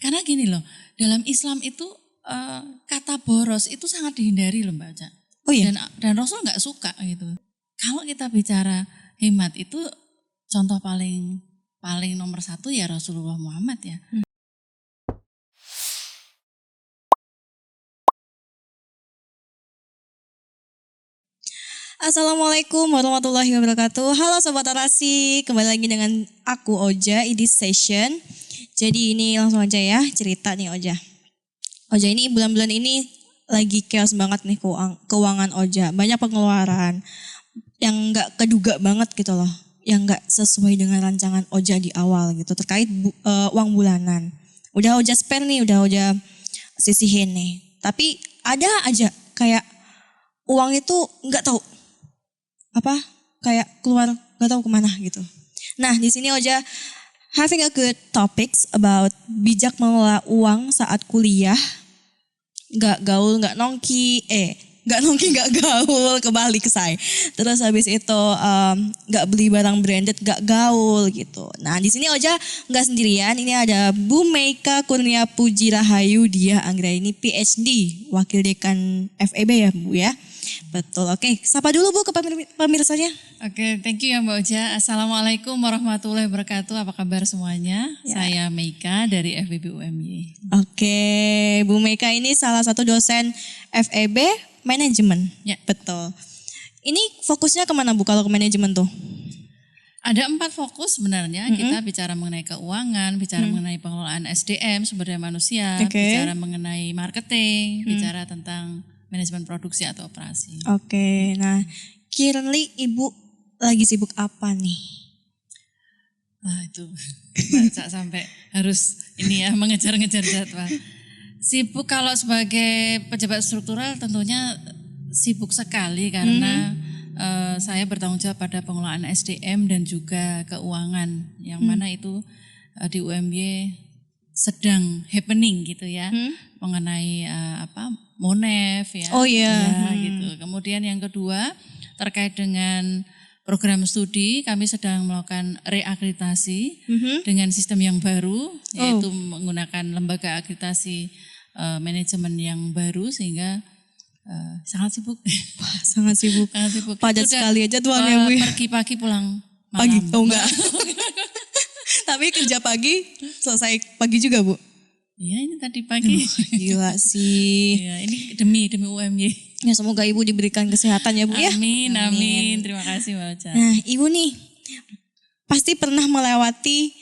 Karena gini loh, dalam Islam itu kata boros itu sangat dihindari loh Mbak Ocha. Oh iya? Dan Rasul nggak suka gitu. Kalau kita bicara hemat itu contoh paling nomor satu ya Rasulullah Muhammad ya. Assalamualaikum warahmatullahi wabarakatuh. Halo Sobat Orasi, kembali lagi dengan aku Oja di session. Jadi ini langsung aja ya cerita nih Oja. Oja ini bulan-bulan ini lagi chaos banget nih keuangan Oja. Banyak pengeluaran yang gak keduga banget gitu loh. Yang gak sesuai dengan rancangan Oja di awal gitu terkait uang bulanan. Udah Oja spare nih, udah Oja sisihin nih. Tapi ada aja kayak uang itu gak tahu kayak keluar gak tahu kemana gitu. Nah di sini Oja having a good topics about bijak mengelola uang saat kuliah, gak gaul, gak nongki, gak gaul, kebalik say. Terus habis itu gak beli barang branded, gak gaul gitu. Nah di sini Oja gak sendirian, ini ada Bu Meika Kurnia Puji Rahayu, dia Anggraini PhD, Wakil Dekan FEB ya Bu ya. Betul, oke. Sapa dulu Bu ke pemirsanya. Oke, thank you ya Mbak Oja. Assalamualaikum warahmatullahi wabarakatuh. Apa kabar semuanya? Ya. Saya Meika dari FEB UMY. Oke, Bu Meika ini salah satu dosen FEB manajemen. Ya. Betul. Ini fokusnya kemana Bu kalau ke manajemen tuh? Ada 4 fokus sebenarnya. Kita bicara mengenai keuangan, bicara mengenai pengelolaan SDM, sumber daya manusia, bicara mengenai marketing, bicara tentang manajemen produksi atau operasi. Oke, nah currently Ibu lagi sibuk apa nih? Wah itu Mbak sampai harus ini ya mengejar-ngejar jadwal. Sibuk kalau sebagai pejabat struktural tentunya sibuk sekali karena saya bertanggung jawab pada pengelolaan SDM dan juga keuangan yang mana itu di UMY sedang happening gitu ya mengenai Monef ya. Oh iya. Ya, gitu. Kemudian yang kedua terkait dengan program studi kami sedang melakukan reakreditasi dengan sistem yang baru yaitu menggunakan lembaga akreditasi manajemen yang baru sehingga sangat sibuk. Wah, sangat sibuk. Sangat sibuk. Padat sekali aja tuannya Bu. Pergi pagi pulang malam. Pagi? Oh enggak. Tapi kerja pagi selesai pagi juga Bu? Iya ini tadi pagi. Gila sih. Iya ini demi UMY. Ya semoga Ibu diberikan kesehatan ya Bu ya. Amin. Terima kasih Mbak Ocha. Nah Ibu nih pasti pernah melewati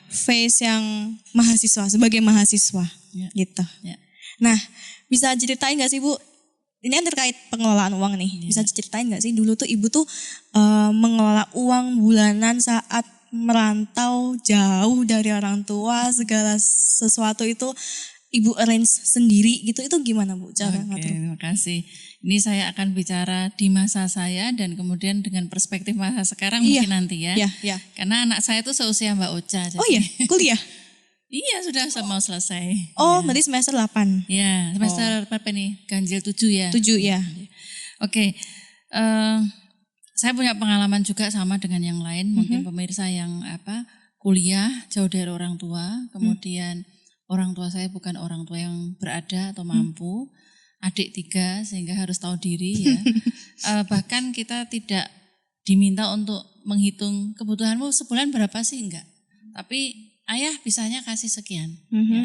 phase yang mahasiswa sebagai mahasiswa gitu. Ya. Nah bisa ceritain gak sih Bu? Ini kan terkait pengelolaan uang nih. Bisa ceritain gak sih dulu tuh Ibu tuh mengelola uang bulanan saat merantau jauh dari orang tua, segala sesuatu itu Ibu arrange sendiri gitu, itu gimana Bu cara ngatur? Terima kasih. Ini saya akan bicara di masa saya dan kemudian dengan perspektif masa sekarang mungkin nanti ya. Iya. Karena anak saya itu seusia Mbak Ocha. Oh iya, kuliah? Iya sudah mau selesai. Oh berarti semester 8? Iya semester berapa nih? Ganjil 7 ya? 7 ya. Oke. Saya punya pengalaman juga sama dengan yang lain, mungkin pemirsa yang kuliah jauh dari orang tua, kemudian orang tua saya bukan orang tua yang berada atau mampu, adik 3 sehingga harus tahu diri ya. Bahkan kita tidak diminta untuk menghitung kebutuhanmu sebulan berapa sih, enggak. Tapi ayah bisanya kasih sekian, ya.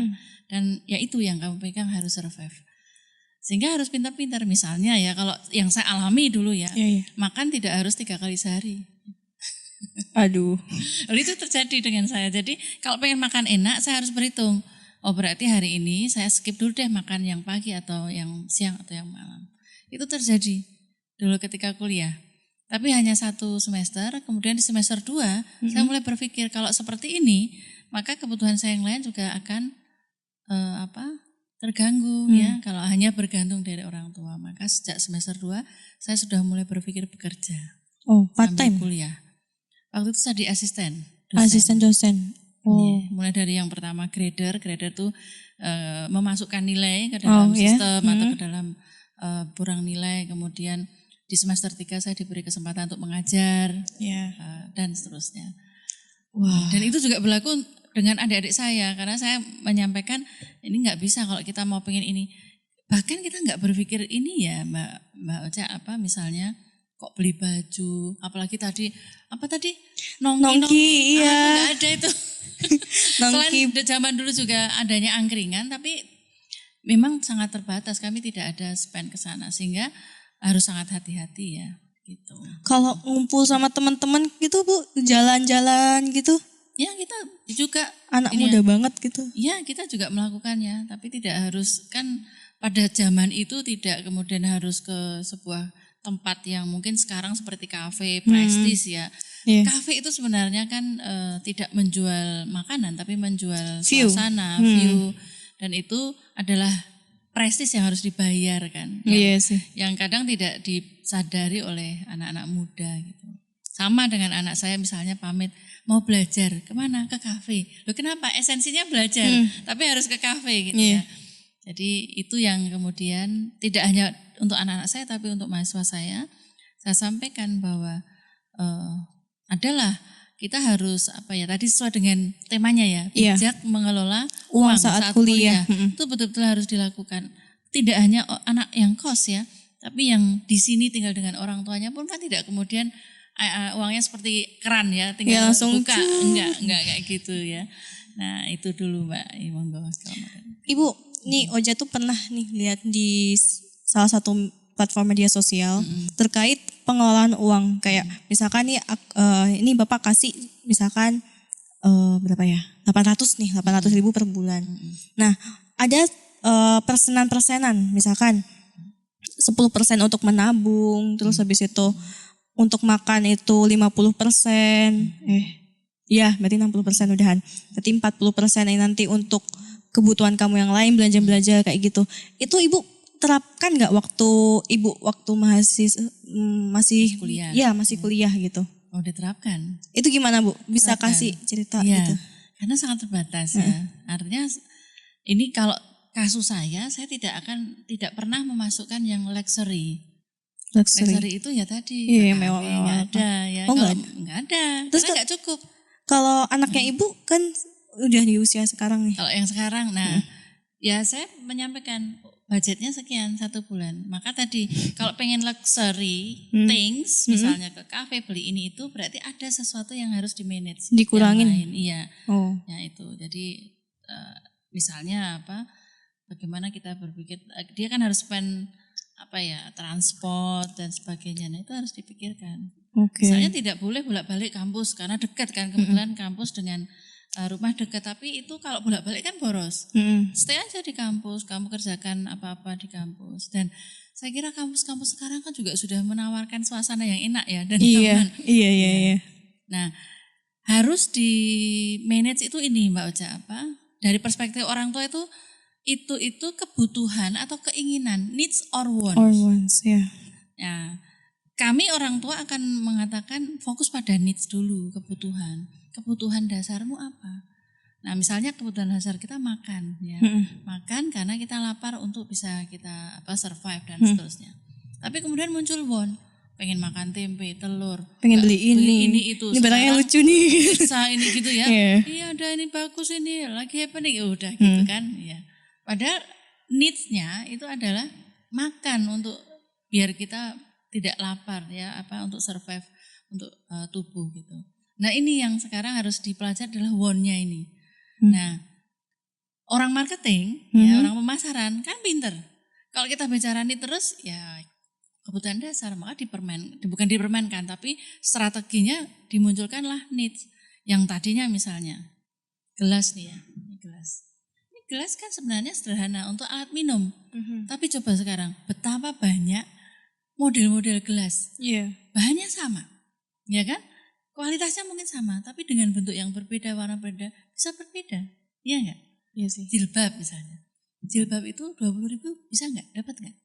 Dan ya itu yang kamu pegang harus survive. Sehingga harus pintar-pintar misalnya ya kalau yang saya alami dulu ya, makan tidak harus 3 kali sehari. Aduh. Lalu itu terjadi dengan saya. Jadi kalau pengen makan enak saya harus berhitung. Oh berarti hari ini saya skip dulu deh makan yang pagi atau yang siang atau yang malam. Itu terjadi dulu ketika kuliah. Tapi hanya 1 semester, kemudian di semester 2 saya mulai berpikir kalau seperti ini maka kebutuhan saya yang lain juga akan terganggu ya kalau hanya bergantung dari orang tua. Maka sejak semester 2 saya sudah mulai berpikir bekerja. Oh, part time kuliah. Waktu itu saya di asisten dosen. Oh. Ya, mulai dari yang pertama grader tuh memasukkan nilai ke dalam sistem atau ke dalam burang nilai. Kemudian di semester 3 saya diberi kesempatan untuk mengajar dan seterusnya. Wow. Dan itu juga berlaku dengan adik-adik saya, karena saya menyampaikan ini nggak bisa kalau kita mau pengen ini. Bahkan kita nggak berpikir ini ya Mbak Ocha, apa misalnya kok beli baju, apalagi tadi Nongki, iya. itu nggak ada itu. Nongki. Selain zaman dulu juga adanya angkringan, tapi memang sangat terbatas. Kami tidak ada spend ke sana, sehingga harus sangat hati-hati ya. Gitu. Kalau ngumpul sama teman-teman gitu Bu, jalan-jalan gitu. Ya kita juga Anak muda banget gitu. Ya kita juga melakukannya, tapi tidak harus, kan pada zaman itu tidak kemudian harus ke sebuah tempat yang mungkin sekarang seperti kafe, prestis ya. Yeah. Kafe itu sebenarnya kan tidak menjual makanan, tapi menjual View. suasana, view, dan itu adalah prestis yang harus dibayar kan. Iya sih. Yang kadang tidak disadari oleh anak-anak muda gitu. Sama dengan anak saya misalnya pamit mau belajar kemana? Ke kafe. Loh kenapa? Esensinya belajar, tapi harus ke kafe gitu ya. Jadi itu yang kemudian tidak hanya untuk anak-anak saya, tapi untuk mahasiswa saya sampaikan bahwa adalah kita harus apa ya tadi sesuai dengan temanya ya, bijak mengelola uang saat kuliah. Itu betul-betul harus dilakukan. Tidak hanya anak yang kos ya, tapi yang di sini tinggal dengan orang tuanya pun kan tidak kemudian uangnya seperti keran ya, tinggal langsung buka. Enggak kayak gitu ya. Nah itu dulu Mbak, monggo. Ibu, nih Oja tuh pernah nih lihat di salah satu platform media sosial terkait pengelolaan uang. Kayak misalkan nih, ini Bapak kasih misalkan berapa ya, 800 ribu per bulan. Nah ada persenan, misalkan 10% untuk menabung, terus habis itu untuk makan itu 50%, iya berarti 60% udahan. Berarti 40% ini nanti untuk kebutuhan kamu yang lain, belanja-belanja kayak gitu. Itu Ibu terapkan nggak waktu masih kuliah? Iya masih kuliah gitu. Oh diterapkan. Itu gimana Bu? Bisa kasih cerita gitu? Karena sangat terbatas ya. Artinya ini kalau kasus saya tidak pernah memasukkan yang luxury. Luxury itu ya tadi mewah-mewah ada ya. Nggak ada. Terus nggak cukup. Kalau anaknya Ibu kan udah di usia sekarang nih. Kalau yang sekarang, ya saya menyampaikan budgetnya sekian 1 bulan. Maka tadi kalau pengen luxury things, misalnya ke kafe beli ini itu, berarti ada sesuatu yang harus di manage. Dikurangin. Iya. Ya itu. Jadi misalnya apa? Bagaimana kita berpikir? Dia kan harus spend apa ya, transport dan sebagainya. Nah itu harus dipikirkan. Misalnya tidak boleh bolak-balik kampus karena dekat kan, kebetulan kampus dengan rumah dekat, tapi itu kalau bolak-balik kan boros. Stay aja di kampus, kamu kerjakan apa-apa di kampus. Dan saya kira kampus-kampus sekarang kan juga sudah menawarkan suasana yang enak ya dan nyaman. Iya. Nah harus di manage itu ini Mbak Ocha, apa? Dari perspektif orang tua itu kebutuhan atau keinginan, needs or wants. Or wants, ya. Ya, kami orang tua akan mengatakan fokus pada needs dulu, kebutuhan. Kebutuhan dasarmu apa? Nah, misalnya kebutuhan dasar kita makan, ya, makan karena kita lapar untuk bisa kita survive dan seterusnya. Tapi kemudian muncul want, pengen makan tempe, telur, pengen beli ini itu. Ini barangnya lucu nih. Pizza ini gitu ya. Iya, ada ini bagus ini, lagi happening, udah gitu kan, ya. Padahal needs-nya itu adalah makan untuk biar kita tidak lapar ya, untuk survive untuk tubuh gitu. Nah ini yang sekarang harus dipelajari adalah want-nya ini. Nah orang marketing, ya, orang pemasaran kan pinter. Kalau kita bicara ini terus ya kebutuhan dasar, maka bukan dipermainkan, tapi strateginya dimunculkanlah needs. Yang tadinya misalnya gelas nih ya, gelas. Gelas kan sebenarnya sederhana untuk alat minum. Tapi coba sekarang betapa banyak model-model gelas. Bahannya sama. Ya kan? Kualitasnya mungkin sama, tapi dengan bentuk yang berbeda, warna berbeda, bisa berbeda. Iya enggak? Iya sih. Jilbab misalnya. Jilbab itu 20.000 bisa enggak? Dapat enggak?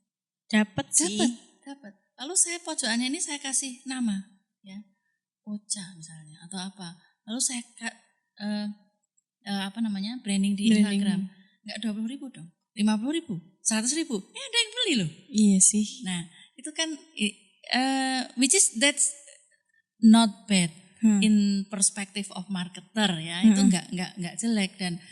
Dapat sih. Dapat. Lalu saya pojokannya ini saya kasih nama, ya. Ocha misalnya atau apa. Lalu saya branding di Instagram. Enggak 20.000 dong, 50.000, 100.000. Ada yang beli loh. Iya sih. Nah itu kan which is that's not bad. in perspective of marketer ya, itu nggak jelek. Dan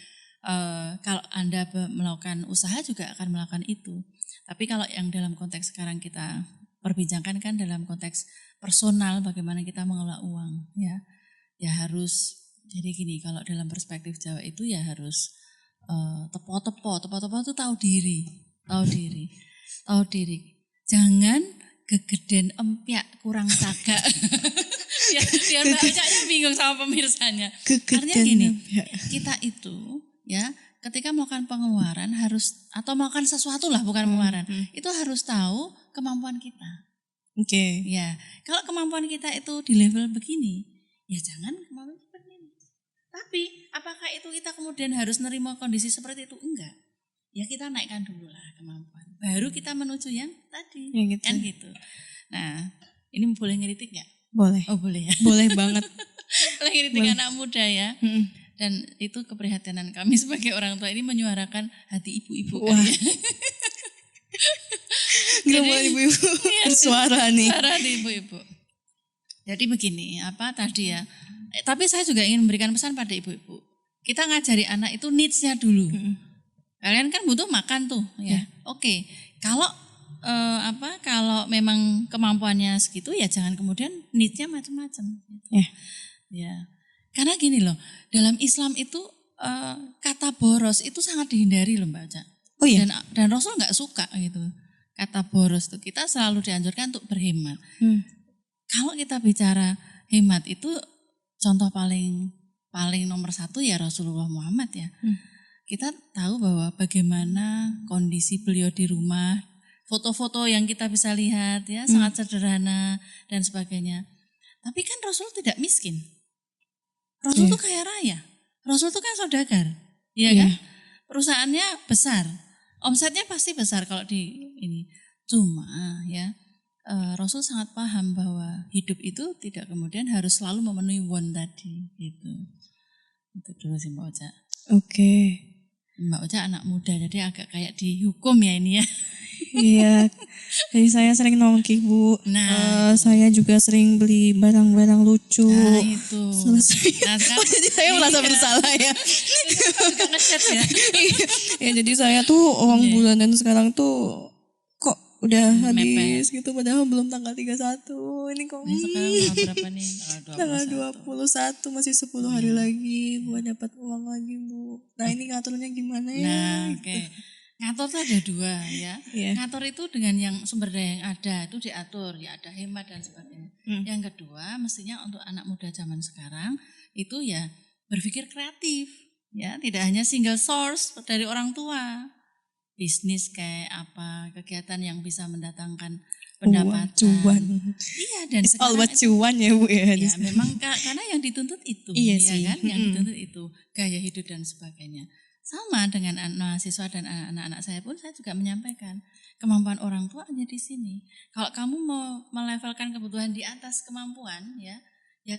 kalau Anda melakukan usaha juga akan melakukan itu. Tapi kalau yang dalam konteks sekarang kita perbincangkan kan dalam konteks personal, bagaimana kita mengelola uang ya harus. Jadi gini, kalau dalam perspektif Jawa itu ya harus tepo itu tahu diri. Jangan gegeden empyak kurang sagak. Ya, biar Mbak Ocaknya bingung sama pemirsanya. Artinya gini, kita itu ya ketika melakukan pengeluaran harus, atau melakukan sesuatu lah, bukan pengeluaran, itu harus tahu kemampuan kita. Oke. Ya, kalau kemampuan kita itu di level begini, ya jangan kemampuan seperti ini. Tapi apakah itu kita kemudian harus nerima kondisi seperti itu? Enggak. Ya kita naikkan dulu lah kemampuan. Baru kita menuju yang tadi. Ya, gitu. Kan gitu. Nah, ini boleh ngeritik nggak? Boleh. Oh boleh ya. Boleh banget. Boleh ngeritik anak muda ya. Dan itu keprihatinan kami sebagai orang tua ini menyuarakan hati ibu-ibu. Wah. Gak boleh ibu-ibu bersuara nih. Suara di ibu-ibu. Jadi begini, apa tadi ya. Tapi saya juga ingin memberikan pesan pada ibu-ibu. Kita ngajari anak itu needs-nya dulu. Kalian kan butuh makan tuh ya. Oke. Kalau kalau memang kemampuannya segitu ya jangan kemudian needs-nya macam-macam. Gitu. Ya. Karena gini loh, dalam Islam itu kata boros itu sangat dihindari loh Mbak Oca. Oh iya. Dan Rasul nggak suka gitu. Kata boros tuh kita selalu dianjurkan untuk berhemat. Kalau kita bicara hemat itu contoh paling nomor satu ya Rasulullah Muhammad ya. Kita tahu bahwa bagaimana kondisi beliau di rumah, foto-foto yang kita bisa lihat ya sangat sederhana dan sebagainya. Tapi kan Rasul tidak miskin. Rasul tuh kaya raya. Rasul tuh kan saudagar. Iya kan? Perusahaannya besar. Omsetnya pasti besar kalau di ini. Cuma ya Rasul sangat paham bahwa hidup itu tidak kemudian harus selalu memenuhi want tadi gitu. Itu dulu sih Mbak Oca. Oke. Mbak Oca anak muda jadi agak kayak dihukum ya ini ya. Iya. Jadi saya sering nongki Bu. Nah, saya juga sering beli barang-barang lucu. Nah itu. Nah, sekarang, jadi saya merasa bersalah ya. Juga ngechat ya. Ya jadi saya tuh uang bulanan sekarang tuh kok udah habis Mepet. gitu padahal belum tanggal 31. Ini kok Sekarang tanggal berapa nih? tanggal 21 masih 10 hari lagi buat dapat uang lagi Bu. Nah ini ngaturnya gimana ya? Nah oke. Ngatur tuh ada dua ya. Ngatur itu dengan yang sumber daya yang ada itu diatur ya, ada hemat dan sebagainya. Yang kedua mestinya untuk anak muda zaman sekarang itu ya berpikir kreatif ya, tidak hanya single source dari orang tua. Bisnis kayak apa, kegiatan yang bisa mendatangkan pendapatan. Cuan. Iya dan It's all about cuan ya Bu ya. Ya memang karena yang dituntut itu, iya ya sih. kan, yang dituntut itu gaya hidup dan sebagainya. Sama dengan mahasiswa dan anak-anak saya pun saya juga menyampaikan kemampuan orang tua hanya di sini. Kalau kamu mau melevelkan kebutuhan di atas kemampuan, ya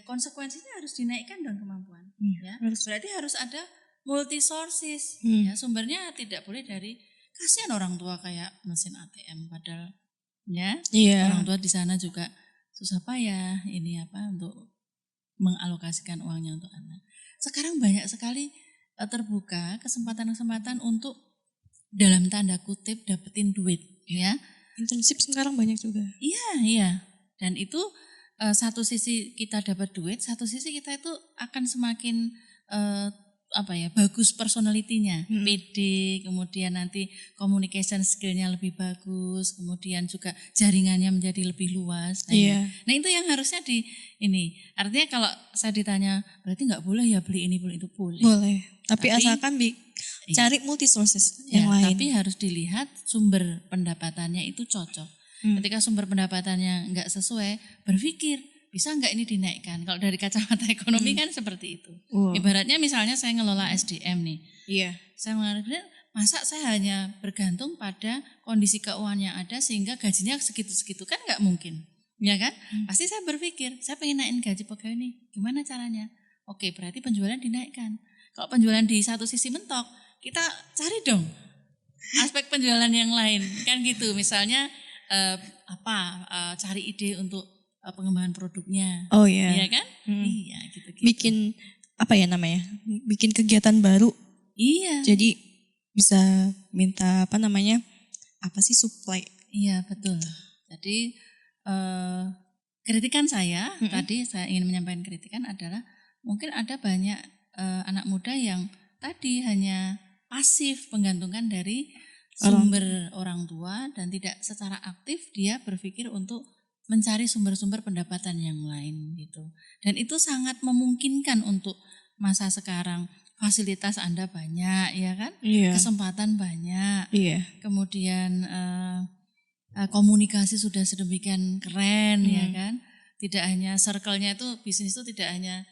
konsekuensinya harus dinaikkan dong kemampuan. Ya, berarti harus ada multi sources. Ya, sumbernya tidak boleh dari kasihan orang tua kayak mesin ATM padahal ya orang tua di sana juga susah payah ini untuk mengalokasikan uangnya untuk anak. Sekarang banyak sekali terbuka kesempatan-kesempatan untuk dalam tanda kutip dapetin duit ya. Internship sekarang banyak juga. Iya. Dan itu satu sisi kita dapat duit, satu sisi kita itu akan semakin bagus personalitinya, pede, kemudian nanti communication skillnya lebih bagus, kemudian juga jaringannya menjadi lebih luas. Nah itu yang harusnya artinya kalau saya ditanya berarti nggak boleh ya beli ini beli itu boleh. Boleh, tapi asalkan cari multi sources yang lain. Tapi harus dilihat sumber pendapatannya itu cocok. Ketika sumber pendapatannya nggak sesuai, berpikir bisa nggak ini dinaikkan? Kalau dari kacamata ekonomi kan seperti itu. Ibaratnya misalnya saya ngelola SDM nih. Iya. Saya mengartikan masa saya hanya bergantung pada kondisi keuangan yang ada sehingga gajinya segitu-segitu kan nggak mungkin. Ya kan? Pasti saya berpikir, saya pengen naikin gaji pegawai nih. Gimana caranya? Oke, berarti penjualan dinaikkan. Kalau penjualan di satu sisi mentok, kita cari dong aspek penjualan yang lain. Kan gitu. Misalnya cari ide untuk pengembangan produknya. Oh iya. Iya kan? Iya, gitu-gitu. Bikin apa ya namanya? Bikin kegiatan baru. Iya. Jadi bisa minta apa namanya? Apa sih supply? Iya, betul. Jadi kritikan saya tadi saya ingin menyampaikan kritikan adalah mungkin ada banyak anak muda yang tadi hanya pasif menggantungkan dari sumber orang tua dan tidak secara aktif dia berpikir untuk mencari sumber-sumber pendapatan yang lain gitu. Dan itu sangat memungkinkan untuk masa sekarang. Fasilitas Anda banyak ya kan? Iya. Kesempatan banyak. Iya. Kemudian komunikasi sudah sedemikian keren ya kan? Tidak hanya circle-nya itu bisnis itu tidak hanya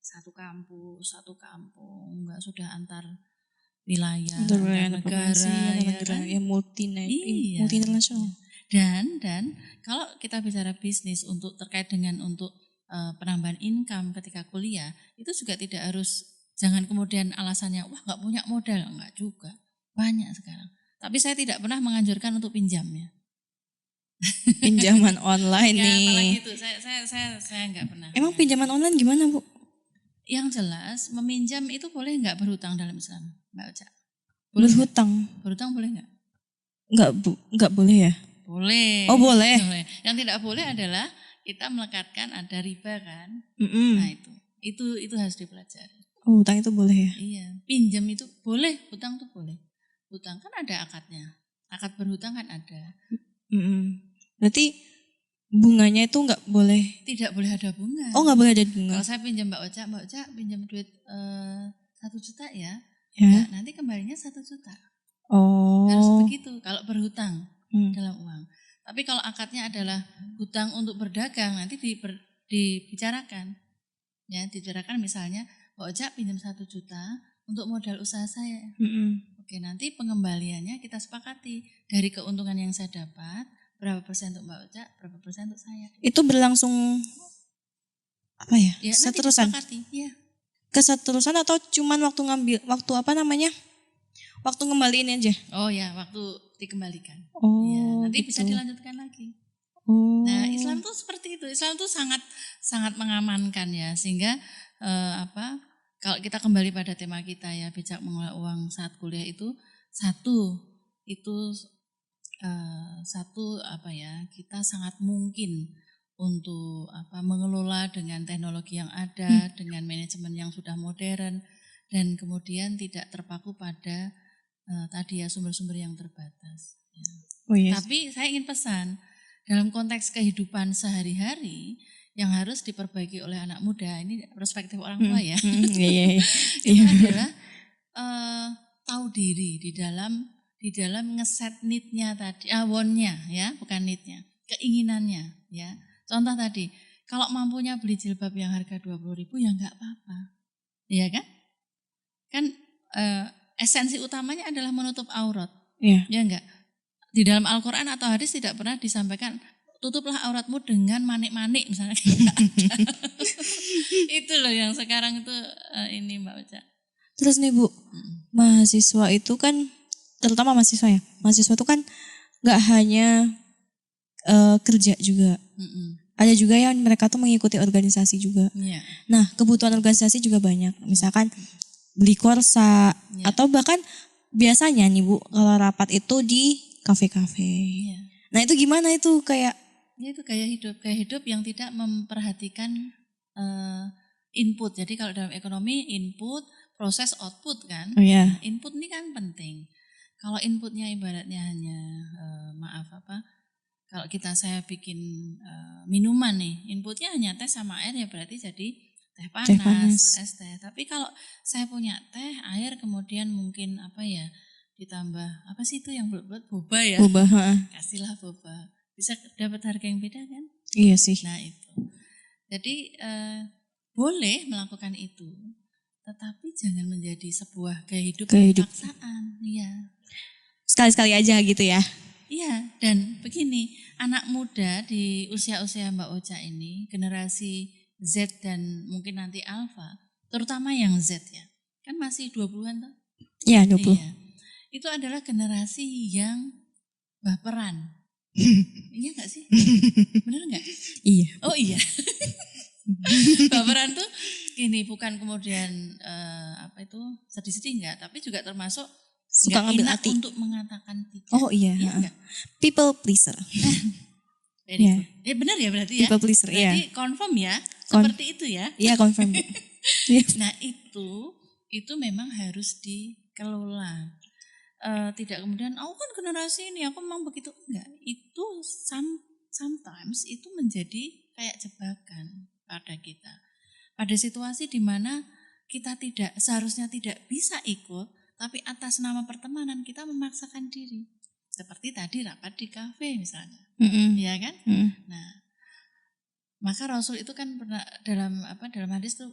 satu kampus, satu kampung, enggak sudah antar wilayah, antar negara, ya kan? Ya multinasional. Dan kalau kita bicara bisnis untuk terkait dengan untuk penambahan income ketika kuliah itu juga tidak harus, jangan kemudian alasannya wah nggak punya modal, enggak juga, banyak sekarang. Tapi saya tidak pernah menganjurkan untuk pinjam ya. Pinjaman online nih. Apalagi itu saya nggak pernah. Emang pinjaman online gimana Bu? Yang jelas meminjam itu boleh nggak berhutang dalam Islam, Mbak Oca? Berhutang? Berhutang boleh nggak? Nggak boleh ya? Boleh. Oh boleh. Yang tidak boleh adalah kita melekatkan ada riba kan. Nah itu harus dipelajari. Oh hutang itu boleh ya? Iya. Pinjam itu boleh, hutang tuh boleh. Hutang kan ada akadnya. Akad berhutang kan ada. Berarti bunganya itu nggak boleh? Tidak boleh ada bunga. Oh nggak boleh ada bunga. Kalau saya pinjam Mbak Oca pinjam duit 1 juta ya. Ya. Nanti kembalinya 1 juta. Oh. Harus begitu kalau berhutang dalam uang. Tapi kalau akadnya adalah hutang untuk berdagang nanti dibicarakan. Ya, dibicarakan misalnya Mbak Oca pinjam 1 juta untuk modal usaha saya. Oke, nanti pengembaliannya kita sepakati dari keuntungan yang saya dapat berapa persen untuk Mbak Oca, berapa persen untuk saya. Itu berlangsung apa ya? Seterusan. Ya. Keseterusan atau cuman waktu apa namanya? Waktu ngembaliin aja? Oh ya, waktu dikembalikan. Oh. Ya, nanti gitu. bisa dilanjutkan lagi. Oh. Nah, Islam tuh seperti itu. Islam tuh sangat mengamankan ya, sehingga kalau kita kembali pada tema kita ya, bijak mengelola uang saat kuliah itu satu kita sangat mungkin untuk mengelola dengan teknologi yang ada, dengan manajemen yang sudah modern, dan kemudian tidak terpaku pada tadi ya sumber-sumber yang terbatas. Ya. Oh, yes. Tapi saya ingin pesan dalam konteks kehidupan sehari-hari yang harus diperbaiki oleh anak muda, ini perspektif orang tua ya, itu adalah tahu diri di dalam ngeset need-nya tadi, want-nya ya, bukan need-nya, keinginannya ya. Contoh tadi, kalau mampunya beli jilbab yang harga 20.000 ya enggak apa-apa. Iya kan? Kan esensi utamanya adalah menutup aurat. Iya. Ya enggak? Di dalam Al-Quran atau hadis tidak pernah disampaikan tutuplah auratmu dengan manik-manik misalnya. Itu loh yang sekarang itu ini Mbak Oca. Terus nih Bu, mahasiswa itu kan, terutama mahasiswa ya, mahasiswa itu kan gak hanya kerja juga. Ada juga yang mereka tuh mengikuti organisasi juga. Yeah. Nah kebutuhan organisasi juga banyak. Misalkan beli korsa, atau bahkan biasanya nih Bu, kalau rapat itu di kafe-kafe. Yeah. Nah itu gimana itu kayak? Ya itu gaya hidup yang tidak memperhatikan input. Jadi kalau dalam ekonomi input, proses, output kan. Oh, yeah. Input ini kan penting. Kalau inputnya ibaratnya hanya kalau saya bikin minuman nih, inputnya hanya teh sama air ya berarti jadi teh panas, es teh. Tapi kalau saya punya teh, air, kemudian mungkin ditambah apa sih itu yang bulat-bulat, boba ya. Boba, kasihlah boba. Bisa dapat harga yang beda kan? Iya sih. Nah itu. Jadi boleh melakukan itu, tetapi jangan menjadi sebuah gaya hidup paksaan. Iya. Sekali-sekali aja gitu ya. Iya, dan begini, anak muda di usia-usia Mbak Oca ini, generasi Z dan mungkin nanti Alpha, terutama yang Z ya, kan masih 20-an tuh? Iya, 20. Iya. Itu adalah generasi yang baperan. Iya nggak sih? Bener nggak? Iya. Oh iya. Baperan tuh ini bukan kemudian apa itu sedih-sedih enggak, tapi juga termasuk Suka nggak ngambil enak hati. untuk mengatakan tidak. Oh iya. Iya enggak? People pleaser. Very Iya. good. Ya benar ya berarti ya. People pleaser, iya. Berarti confirm ya, seperti itu ya. Iya confirm. Bu. Iya. Nah itu memang harus dikelola. Tidak kemudian, aku kan generasi ini, aku memang begitu. Enggak, itu sometimes itu menjadi kayak jebakan pada kita. Pada situasi di mana kita seharusnya tidak bisa ikut, tapi atas nama pertemanan kita memaksakan diri. Seperti tadi rapat di kafe misalnya. Iya kan? Nah, maka Rasul itu kan pernah dalam hadis tuh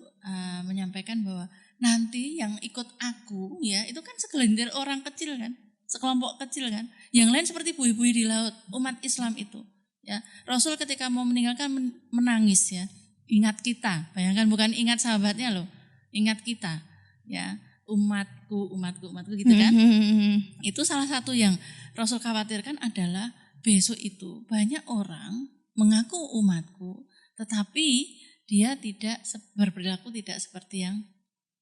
menyampaikan bahwa nanti yang ikut aku ya itu kan segelintir orang kecil kan, sekelompok kecil kan. Yang lain seperti buih-buih di laut, umat Islam itu. Ya, Rasul ketika mau meninggalkan menangis ya. Ingat kita, bayangkan bukan ingat sahabatnya loh, ingat kita ya, umatku gitu kan. Itu salah satu yang Rasul khawatirkan adalah besok itu banyak orang mengaku umatku, tetapi dia tidak berperilaku tidak seperti yang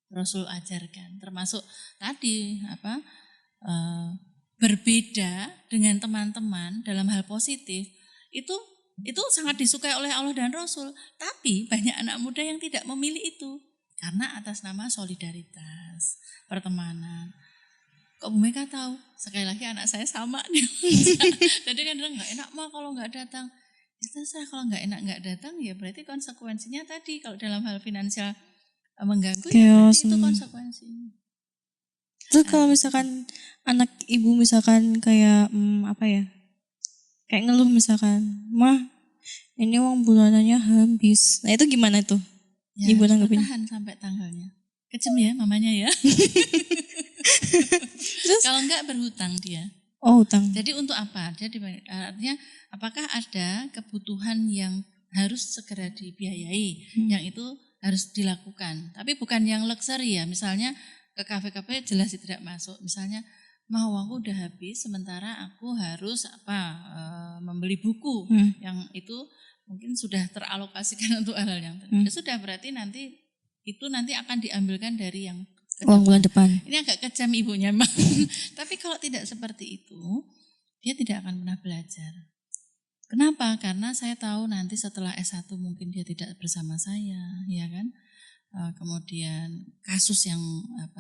Rasul ajarkan. Termasuk tadi berbeda dengan teman-teman dalam hal positif itu sangat disukai oleh Allah dan Rasul. Tapi banyak anak muda yang tidak memilih itu karena atas nama solidaritas, pertemanan. Kok Bu Mega tahu? Sekali lagi anak saya sama nih. Jadi kan nggak enak mah kalau nggak datang. Ya terserah, kalau nggak enak nggak datang ya berarti konsekuensinya tadi kalau dalam hal finansial mengganggu ya berarti itu konsekuensinya. Terus kalau misalkan anak ibu misalkan kayak kayak ngeluh misalkan, mah ini uang bulanannya habis. Nah itu gimana tuh? Ya, Ibu nanggepin. Bertahan sampai tanggalnya. Kejem ya mamanya ya. Terus kalau enggak berhutang dia. Oh, hutang. Jadi untuk apa? Jadi artinya apakah ada kebutuhan yang harus segera dibiayai, yang itu harus dilakukan. Tapi bukan yang luxury ya. Misalnya ke kafe-kafe jelas tidak masuk. Misalnya mau aku udah habis, sementara aku harus membeli buku yang itu mungkin sudah teralokasikan untuk hal-hal yang ya sudah, berarti nanti akan diambilkan dari yang uang bulan depan. Ini agak kejam ibunya, Mbak. Tapi kalau tidak seperti itu, dia tidak akan pernah belajar. Kenapa? Karena saya tahu nanti setelah S1 mungkin dia tidak bersama saya, ya kan? Kemudian kasus yang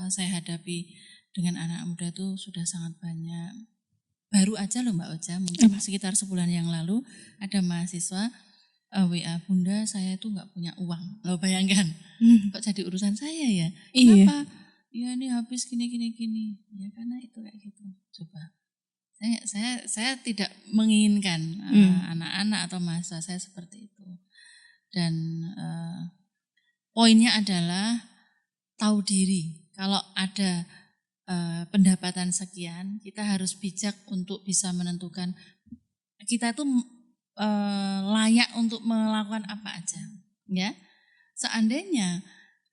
saya hadapi dengan anak muda itu sudah sangat banyak. Baru aja loh Mbak Oja, mungkin sekitar sebulan yang lalu ada mahasiswa WA, Bunda saya itu nggak punya uang. Loh bayangkan, kok jadi urusan saya ya? Kenapa? Ya ini habis gini. Ya karena itu kayak gitu. Coba. Saya tidak menginginkan anak-anak atau mahasiswa saya seperti itu. Dan poinnya adalah tahu diri. Kalau ada pendapatan sekian, kita harus bijak untuk bisa menentukan kita itu layak untuk melakukan apa aja, ya. Seandainya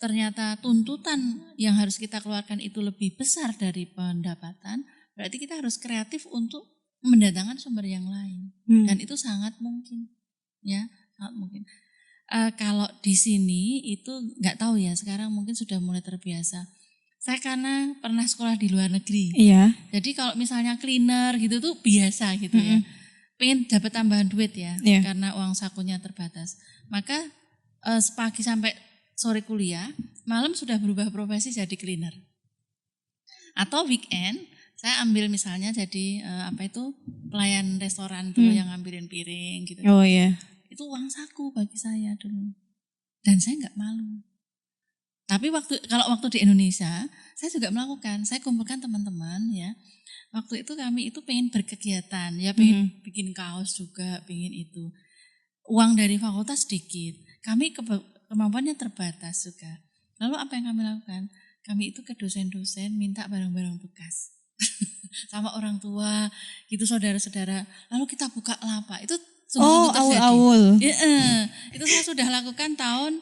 ternyata tuntutan yang harus kita keluarkan itu lebih besar dari pendapatan, berarti kita harus kreatif untuk mendatangkan sumber yang lain, dan itu sangat mungkin, ya, sangat mungkin. Kalau di sini itu nggak tahu ya, sekarang mungkin sudah mulai terbiasa. Saya karena pernah sekolah di luar negeri. Iya. Jadi kalau misalnya cleaner gitu tuh biasa gitu ya. Pengen dapat tambahan duit ya, karena uang sakunya terbatas. Maka pagi sampai sore kuliah, malam sudah berubah profesi jadi cleaner. Atau weekend saya ambil misalnya jadi pelayan restoran tuh yang ngambilin piring gitu. Oh iya. Itu uang saku bagi saya dulu. Dan saya nggak malu. Tapi kalau waktu di Indonesia, saya juga melakukan. Saya kumpulkan teman-teman ya. Waktu itu kami itu pengen berkegiatan, ya pengen bikin kaos juga, pengen itu. Uang dari fakultas sedikit. Kami kemampuannya terbatas juga. Lalu apa yang kami lakukan? Kami itu ke dosen-dosen minta barang-barang bekas. Sama orang tua, gitu saudara-saudara. Lalu kita buka lapak. Itu sungguh-sungguh terjadi. Awul-awul. Ya, itu saya sudah lakukan tahun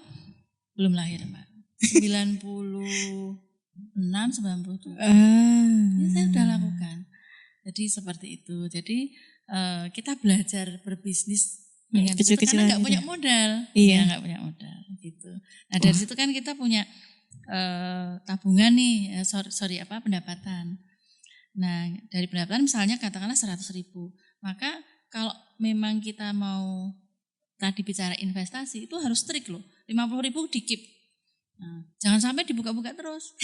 belum lahir, Mbak. 96, 97. Ya, saya sudah lakukan. Jadi Jadi seperti itu. Jadi kita belajar berbisnis dengan itu kecil-kecilan karena nggak gitu. punya modal. Iya. Ya, nggak punya modal gitu. Nah dari situ kan kita punya tabungan nih, pendapatan. Nah dari pendapatan misalnya katakanlah 100.000. Maka kalau memang kita mau tadi bicara investasi itu harus strict loh. 50.000 di-keep. Nah, jangan sampai dibuka-buka terus.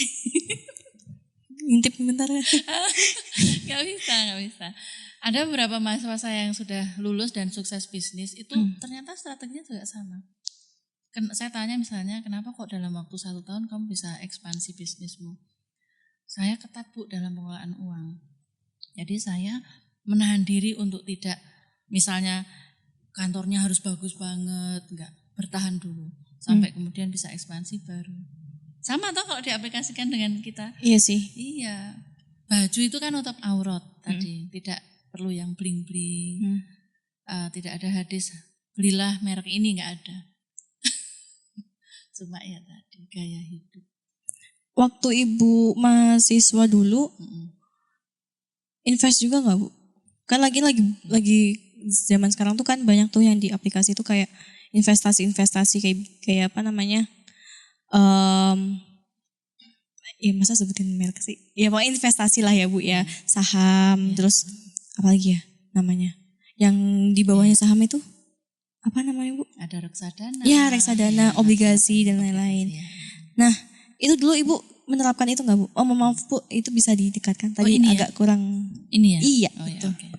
Ngintip bentar ya. Gak bisa. Ada beberapa mahasiswa saya yang sudah lulus dan sukses bisnis itu ternyata strateginya juga sama. Saya tanya misalnya, kenapa kok dalam waktu 1 tahun kamu bisa ekspansi bisnismu? Saya ketat Bu dalam pengelolaan uang. Jadi saya menahan diri untuk tidak, misalnya kantornya harus bagus banget, enggak, bertahan dulu. Sampai kemudian bisa ekspansi baru. Sama toh kalau diaplikasikan dengan kita. Iya sih. Iya. Baju itu kan nutup aurat tadi, tidak perlu yang bling-bling. Tidak ada hadis belilah merek ini, enggak ada. Cuma ya tadi gaya hidup. Waktu Ibu mahasiswa dulu invest juga nggak Bu? Kan lagi zaman sekarang tuh kan banyak tuh yang di aplikasi tuh kayak investasi kayak apa namanya? Ya masa sebutin merek sih? Ya pokoknya investasi lah ya Bu ya, saham, terus apa lagi ya namanya? Yang di bawahnya saham itu apa namanya Bu? Ada reksadana. Ya reksadana, obligasi dan lain-lain. Ya. Nah itu dulu Ibu menerapkan itu nggak Bu? Oh maaf Bu, itu bisa didekatkan. Tadi ini agak kurang. Ini ya? Iya Oh, betul. Ya, okay.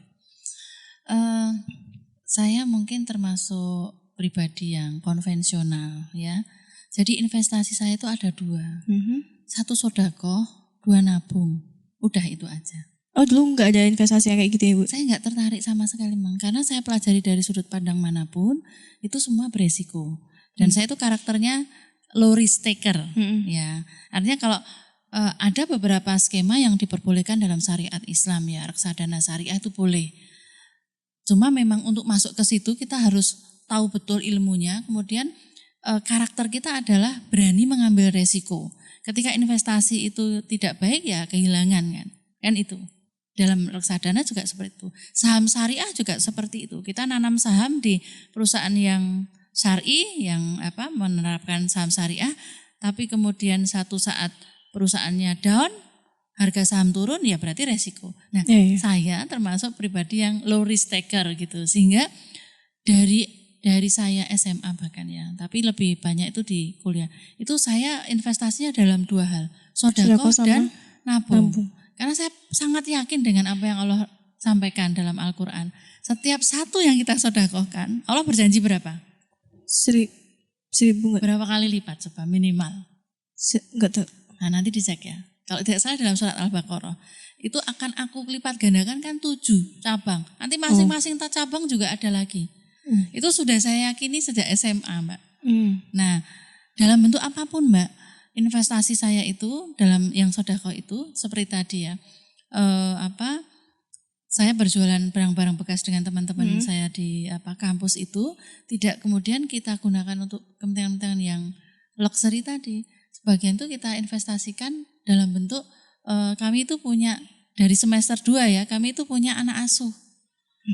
Saya mungkin termasuk pribadi yang konvensional ya. Jadi investasi saya itu ada 2. 1 sodako, 2 nabung. Udah itu aja. Oh dulu nggak ada investasi yang kayak gitu ya Bu? Saya nggak tertarik sama sekali Mang. Karena saya pelajari dari sudut pandang manapun, itu semua beresiko. Dan saya itu karakternya low risk taker. Ya, artinya kalau ada beberapa skema yang diperbolehkan dalam syariat Islam ya, reksadana syariah itu boleh. Cuma memang untuk masuk ke situ kita harus tahu betul ilmunya, kemudian karakter kita adalah berani mengambil resiko. Ketika investasi itu tidak baik ya kehilangan kan itu. Dalam reksadana juga seperti itu. Saham syariah juga seperti itu. Kita nanam saham di perusahaan yang syar'i yang menerapkan saham syariah, tapi kemudian satu saat perusahaannya down, harga saham turun ya berarti resiko. Nah, saya termasuk pribadi yang low risk taker gitu. Sehingga dari saya SMA bahkan ya, tapi lebih banyak itu di kuliah. Itu saya investasinya dalam 2 hal, sedekah dan nabung. Karena saya sangat yakin dengan apa yang Allah sampaikan dalam Al-Quran. Setiap satu yang kita sedekahkan, Allah berjanji berapa? 1.000 enggak? Berapa kali lipat coba minimal? Enggak tahu. Nah nanti dicek ya. Kalau tidak salah dalam surat Al-Baqarah, itu akan aku lipat gandakan kan 7 cabang. Nanti masing-masing cabang juga ada lagi. Itu sudah saya yakini sejak SMA Mbak. Nah dalam bentuk apapun Mbak, investasi saya itu dalam yang sedekah itu seperti tadi ya, saya berjualan barang-barang bekas dengan teman-teman saya di kampus itu, tidak kemudian kita gunakan untuk kepentingan-kepentingan yang luxury tadi. Sebagian itu kita investasikan dalam bentuk kami itu punya dari semester 2 ya, kami itu punya anak asuh.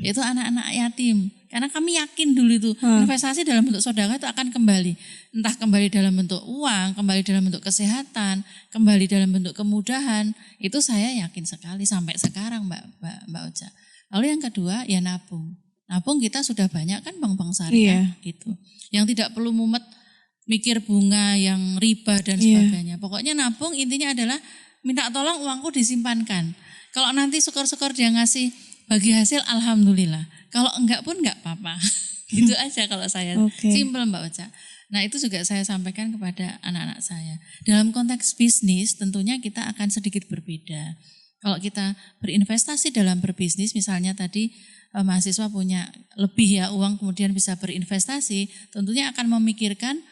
Itu anak-anak yatim. Karena kami yakin dulu itu investasi dalam bentuk sedekah itu akan kembali. Entah kembali dalam bentuk uang, kembali dalam bentuk kesehatan, kembali dalam bentuk kemudahan. Itu saya yakin sekali sampai sekarang Mbak Ocha. Lalu yang kedua ya nabung. Nabung kita sudah banyak kan bank-bank syariah gitu. Yang tidak perlu mumet mikir bunga yang riba dan sebagainya. Pokoknya nabung intinya adalah minta tolong uangku disimpankan. Kalau nanti syukur-syukur dia ngasih bagi hasil alhamdulillah. Kalau enggak pun enggak apa-apa. Gitu aja kalau saya. Simple Mbak Ocha. Nah itu juga saya sampaikan kepada anak-anak saya. Dalam konteks bisnis tentunya kita akan sedikit berbeda. Kalau kita berinvestasi dalam berbisnis, misalnya tadi mahasiswa punya lebih ya uang kemudian bisa berinvestasi, tentunya akan memikirkan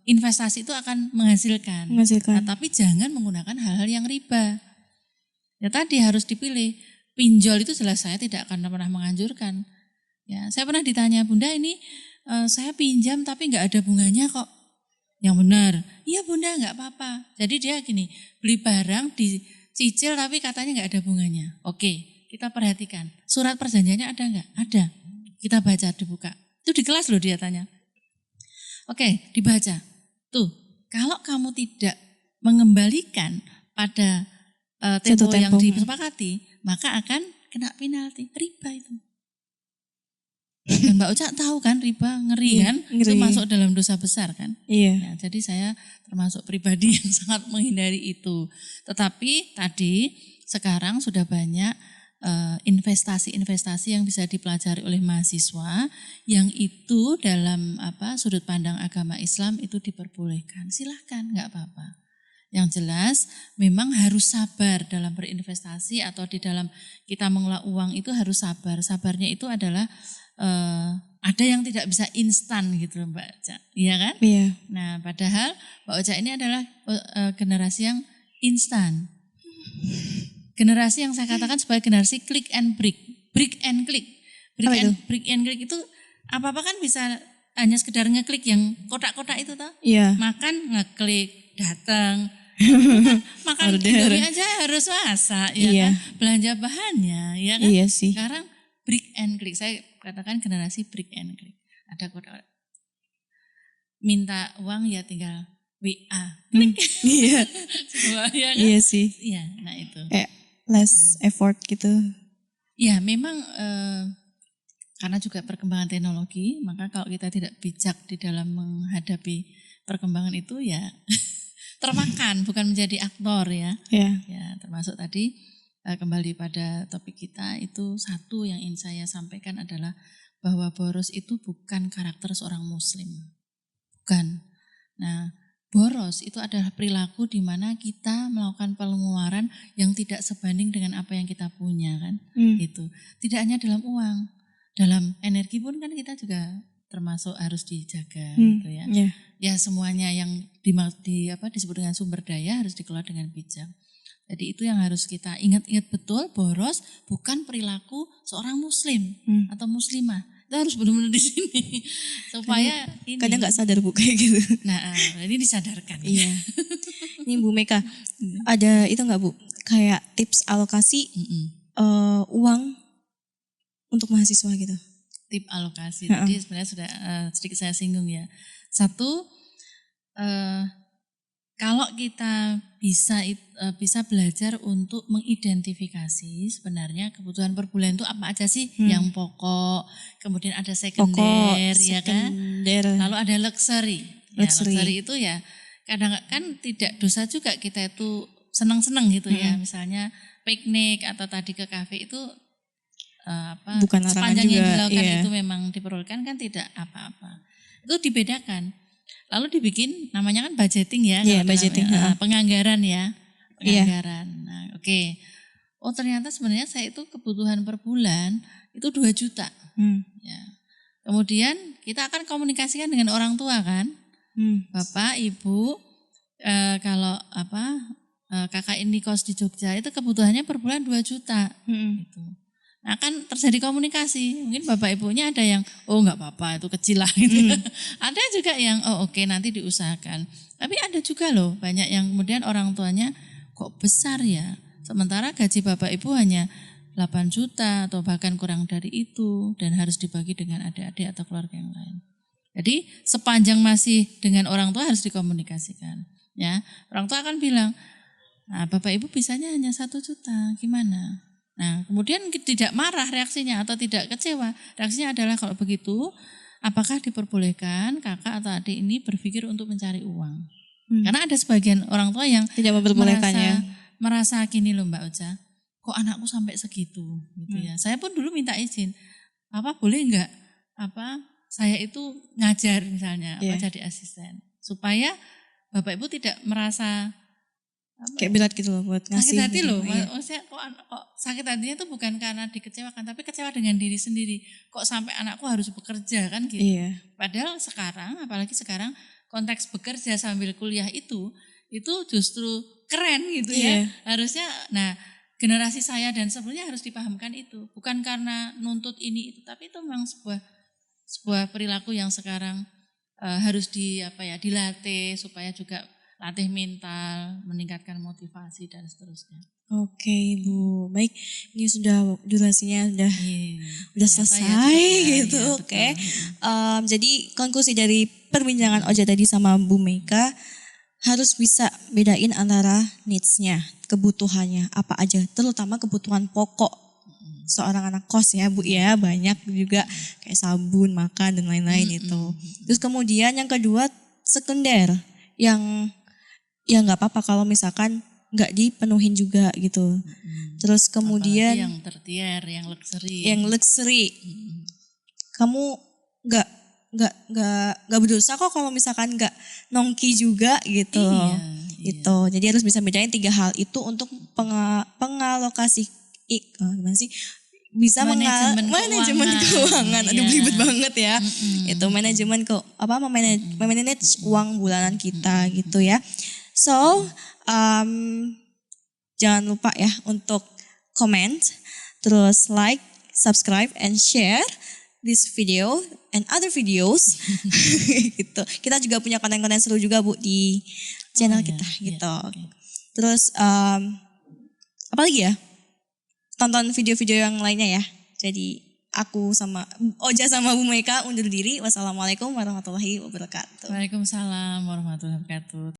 investasi itu akan menghasilkan. Nah, tapi jangan menggunakan hal-hal yang riba. Ya tadi harus dipilih. Pinjol itu jelas saya tidak akan pernah menganjurkan. Ya, saya pernah ditanya, Bunda ini saya pinjam tapi nggak ada bunganya kok. Yang benar, iya Bunda nggak apa-apa. Jadi dia gini, beli barang dicicil tapi katanya nggak ada bunganya. Oke, kita perhatikan. Surat perjanjiannya ada nggak? Ada. Kita baca, dibuka. Itu di kelas loh dia tanya. Oke, dibaca. Tuh, kalau kamu tidak mengembalikan pada tempo yang disepakati, maka akan kena penalti. Riba itu. Dan Mbak Oca tahu kan riba, ngeri kan? Ngeri. Itu masuk dalam dosa besar kan? Iya. Ya, jadi saya termasuk pribadi yang sangat menghindari itu. Tetapi tadi sekarang sudah banyak investasi-investasi yang bisa dipelajari oleh mahasiswa yang itu dalam sudut pandang agama Islam itu diperbolehkan. Silahkan, nggak apa-apa. Yang jelas memang harus sabar dalam berinvestasi atau di dalam kita mengelola uang itu harus sabar. Sabarnya itu adalah ada yang tidak bisa instan gitu Mbak Oca, iya kan? Iya. Nah padahal Mbak Oca ini adalah generasi yang instan. Generasi yang saya katakan sebagai generasi click and brick and click. Brick and click itu apa-apa kan bisa hanya sekedar ngeklik yang kotak-kotak itu toh. Iya. Makan ngeklik, datang. Makan Indomie aja harus masak, ya kan? Belanja bahannya, ya kan? Iya sih. Sekarang brick and click, saya katakan generasi brick and click. Ada kotak, minta uang ya tinggal WA, klik. Iya. Ya kan? Iya sih. Iya, nah itu. Less effort gitu. Ya memang karena juga perkembangan teknologi, maka kalau kita tidak bijak di dalam menghadapi perkembangan itu ya termakan, bukan menjadi aktor ya. Yeah. Ya, termasuk tadi kembali pada topik kita itu satu yang ingin saya sampaikan adalah bahwa boros itu bukan karakter seorang muslim. Bukan. Nah, boros itu adalah perilaku di mana kita melakukan pengeluaran yang tidak sebanding dengan apa yang kita punya kan. Gitu. Tidak hanya dalam uang, dalam energi pun kan kita juga termasuk harus dijaga gitu ya. Yeah. Ya semuanya yang disebut dengan sumber daya harus dikelola dengan bijak. Jadi itu yang harus kita ingat-ingat betul, boros bukan perilaku seorang muslim atau muslimah. Itu harus benar-benar di sini supaya kadang nggak sadar Bu kayak gitu. Nah, ini disadarkan. Iya. Ini Bu Meka, ada itu nggak Bu? Kayak tips alokasi uang untuk mahasiswa gitu. Tip alokasi tadi sebenarnya sudah sedikit saya singgung ya. Satu, kalau kita bisa belajar untuk mengidentifikasi sebenarnya kebutuhan per bulan itu apa aja sih yang pokok, kemudian ada sekunder, ya kan, lalu ada luxury. Luxury itu ya kadang kan tidak dosa juga kita itu senang-senang gitu ya, misalnya piknik atau tadi ke kafe itu bukan sepanjang yang juga, dilakukan itu memang diperlukan kan tidak apa-apa. Itu dibedakan. Lalu dibikin namanya kan budgeting ya. Iya, budgeting. Penganggaran ya. Penganggaran. Nah, oke. Oh ternyata sebenarnya saya itu kebutuhan per bulan itu 2 juta. Ya. Kemudian kita akan komunikasikan dengan orang tua kan. Bapak, Ibu, kalau kakak ini kos di Jogja itu kebutuhannya per bulan 2 juta. Gitu. Nah kan terjadi komunikasi, mungkin bapak ibunya ada yang enggak apa-apa itu kecil lah gitu. Ada juga yang oke, nanti diusahakan. Tapi ada juga loh banyak yang kemudian orang tuanya kok besar ya. Sementara gaji bapak ibu hanya 8 juta atau bahkan kurang dari itu dan harus dibagi dengan adik-adik atau keluarga yang lain. Jadi sepanjang masih dengan orang tua harus dikomunikasikan. Ya, orang tua akan bilang, nah bapak ibu bisanya hanya 1 juta, gimana? Nah, kemudian tidak marah reaksinya atau tidak kecewa. Reaksinya adalah kalau begitu, apakah diperbolehkan kakak atau adik ini berpikir untuk mencari uang? Karena ada sebagian orang tua yang tidak memperbolehkannya. Merasa gini loh Mbak Oca, kok anakku sampai segitu gitu ya. Saya pun dulu minta izin, boleh enggak saya itu ngajar misalnya, jadi asisten. Supaya Bapak Ibu tidak merasa kayak berat gitu loh buat ngasih. Sakit hati gitu. loh, maksudnya kok sakit hatinya itu bukan karena dikecewakan, tapi kecewa dengan diri sendiri. Kok sampai anakku harus bekerja kan gitu. Iya. Padahal sekarang, apalagi sekarang konteks bekerja sambil kuliah itu justru keren gitu ya. Harusnya, nah generasi saya dan sebelumnya harus dipahamkan itu. Bukan karena nuntut ini itu, tapi itu memang sebuah perilaku yang sekarang harus dilatih supaya juga latih mental, meningkatkan motivasi dan seterusnya. Oke Bu, baik. Ini sudah durasinya udah Ternyata selesai gitu. iya, Oke. betul. Jadi konklusi dari perbincangan Oja tadi sama Bu Mega, harus bisa bedain antara needs-nya, kebutuhannya apa aja, terutama kebutuhan pokok seorang anak kos ya Bu ya, banyak juga kayak sabun, makan dan lain-lain itu. Terus kemudian yang kedua sekunder, yang ya nggak apa-apa kalau misalkan nggak dipenuhin juga gitu. Terus kemudian Apalagi yang tertier, yang luxury. yang luxury, kamu nggak berdosa kok kalau misalkan nggak nongki juga gitu. Iya, Gitu. Jadi harus bisa bedain 3 hal itu untuk pengalokasi gimana sih? Bisa manajemen keuangan. Aduh Iya. belibet banget ya. Itu manajemen memanage uang bulanan kita gitu ya. So, jangan lupa ya untuk comment, terus like, subscribe, and share this video and other videos. Gitu. Kita juga punya konten-konten seru juga Bu di channel kita gitu. Terus apa lagi ya? Tonton video-video yang lainnya ya. Jadi aku sama Oja sama Bu Mega undur diri. Wassalamualaikum warahmatullahi wabarakatuh. Waalaikumsalam warahmatullahi wabarakatuh.